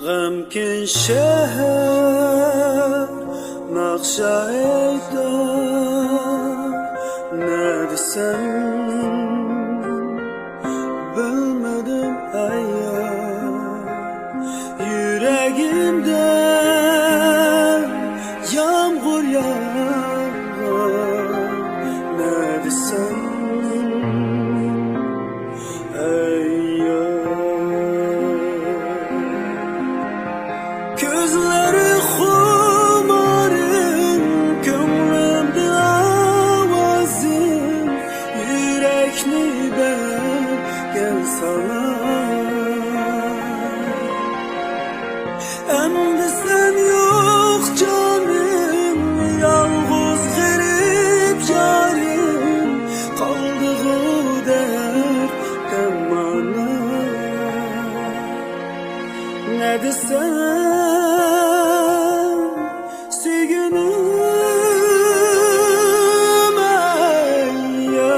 G'amkin shahar naqsha aytar, ne desem bilmedim ayar. Yüreğimde yağmur yağar, ne desem gözleri xumarın, kömrümde avazın, yürekni bergen sana. Endi sen yok canım, yalnız garip yarim, kaldığı dertten bana. Ne desem sevgilim eyyar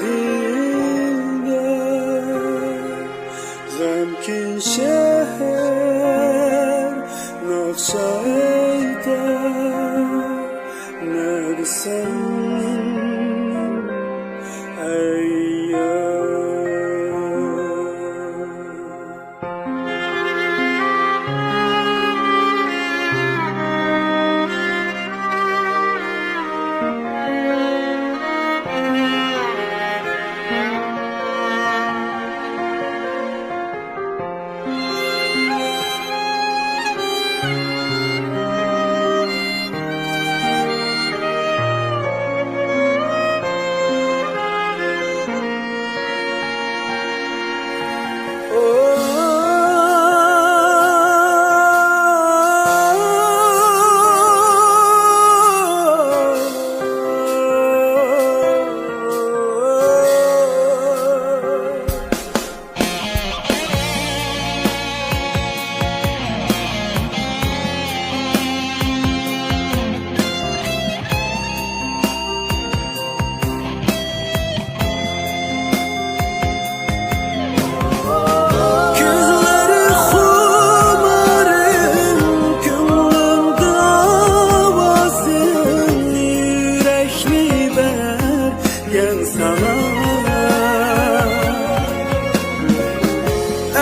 dilde. G'amkin shahar naqsha aytar, ne desem eyyar.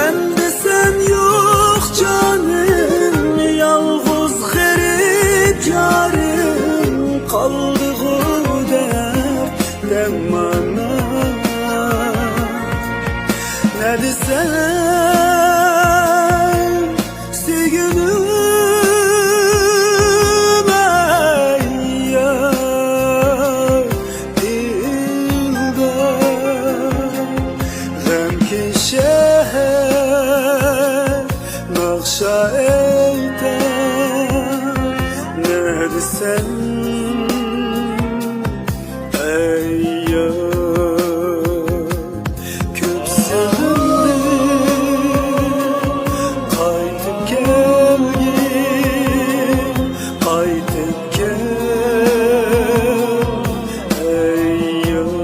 Endi sen yok canım, yalnız garip yarim, kaldığı dertten bana. Ne desem sevgilim eyyar dilde. G'amkin shahar naqsha aytar, ne desem eyyar. Ko'p sevindim qaytib kelgin, qaytib kel eyyar.